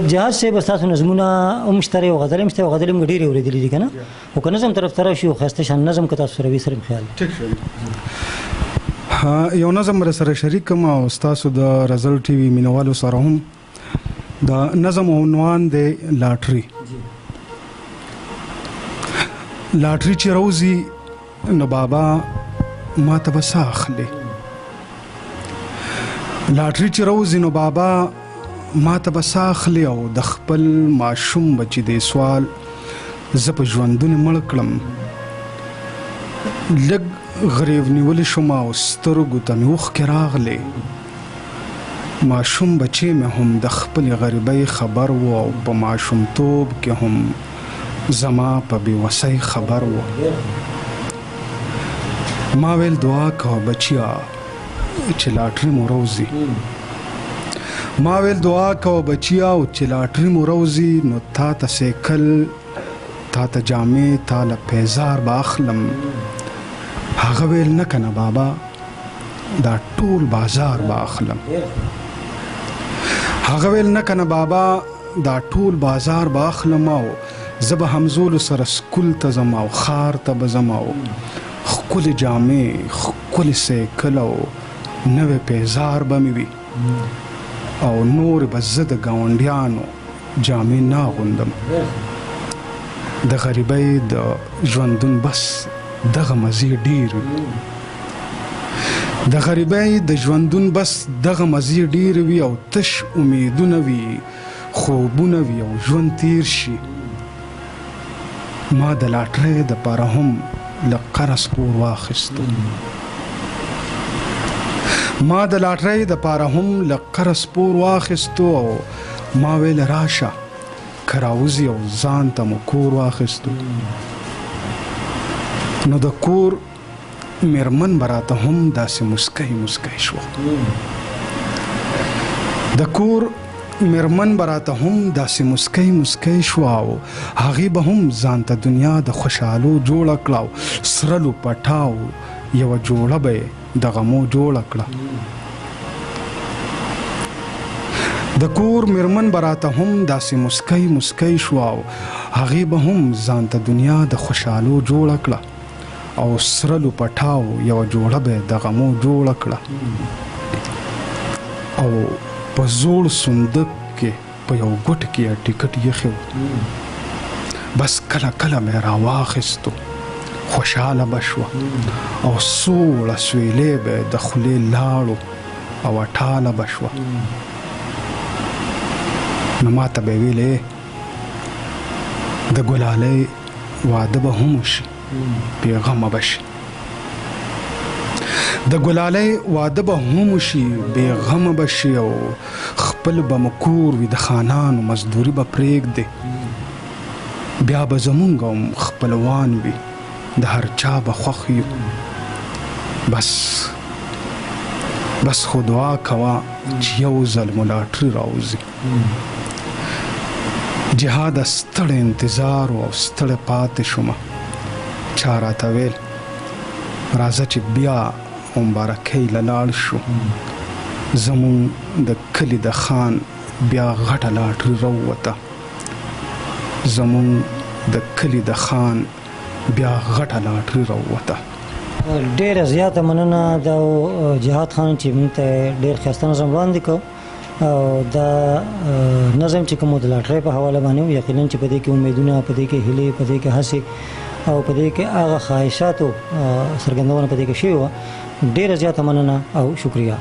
جهاد صاحب ستاسو نظمونه هم شته او غزل هم شته او غزل هم ډېرې اورېدلې دي که نه خو که نظم طرف ته راشي او ښایسته شان نظم که تاسو سره وي سره مې خیال ټیک یو نظم را سره شریک کوم او ستاسو د رزل ټي وي مینوالو سره هم د نظم عنوان دی لاټري لاټري چې روزي نو بابا ما ته به څه اخلي لاټري چې روزي نو بابا ما ته به څه اخلي او د خپل ماشوم بچي دی سوال زه په ژوندون مړ کړم لږ غریب نیولی شوم او سترګو ته مې اوښکې راغلې ماشوم بچی مې هم د خپلې غریبۍ خبر و او په ماشومتوب کې هم زما په بېوسۍ خبر و ما ویل دعا کوه بچیا چې لاټري مو روزي ما ویل دعا کوه بچیا او چې لاټري مو روزي نو تا ته سیکل تا ته جامې تا له پیزار به اخلم هغه ویل نه کنه بابا دا ټول بازار به اخلم هغه ویل نه کنه بابا دا ټول بازار به اخلم او زه به همزولو سره سکول ته ځم او ښار ته به ځم او ښکلې جامې ښکلې سیکل او نوې پیزار به مې وي او نور به زه د ګاونډیانو جامې نه اغوندم د غریبۍ د ژوندون بس دغه مزې ډېر وي د غریبۍ د ژوندون بس دغه مزې ډېر وي او تش امیدونه وي خوبونه وي او ژوند تیر شي ما د لاټرۍ دپاره هم لږ قرض پور واخیستو ما د لاټرۍ دپاره هم لږ قرض پور واخیستو او ما ویل راشه که راوځي او ځان ته مو کور واخیستو نو د کور میرمن به راته هم داسې مسکی مسکی شوه د کور میرمن به راته هم داسې مسکی مسکی شوه او هغې به هم ځان ته دنیا د خوشحالو جوړه کړه او سره لوپټه او یوه جوړه به یې د غمو جوړه کړه د کور میرمن به راته هم داسې مسکی مسکی شوه او هغې به هم ځان ته دنیا د خوشحالو جوړه کړه او سره لوپټاو یوه جوړه به یې د غمو جوړه کړه او په زوړ صندوق کې په یو ګوټ کې یې ټکټ ایښی و بس کله کله مې راواخیستو خوشحاله به شوه او سوړه سویلې به یې د خولې لاړو او اټاله به شوه نو ما ته به یې ویلې د ګلالۍ واده به هم وشي بېغمه به شي د ګلالۍ واده به هم وشي بېغمه به شي او خپل به مو کور وي د خانانو مزدوري به پرېږدې بیا به زمونږ هم خپلوان وي د هر چا به خوښ یو بس خو دعا کوه چې یو ځل مو لاټري راوځي جهاد ستړی انتظار او ستړی پاتې شومه چا راته ویل راځه چې بیا مبارکۍ له لاړ شو زمونږ د کلي د خان بیا غټه لاټري راووته زمونږ د کلي د خان بیا غټه لاټري راووته ډېره زیاته مننه د جهاد خان چې موږ ته ډېر ښایسته نظم وړاندې کړ او دا نظم چې کوم د لاټرۍ په حواله باندې یقینا چې په دې کې امیدونه په دې کې هیلې په دې کې هڅې او په دې کې هغه خواهشاتو څرګندونه په دې کې شوې وه ډېره زیاته مننه او شکریه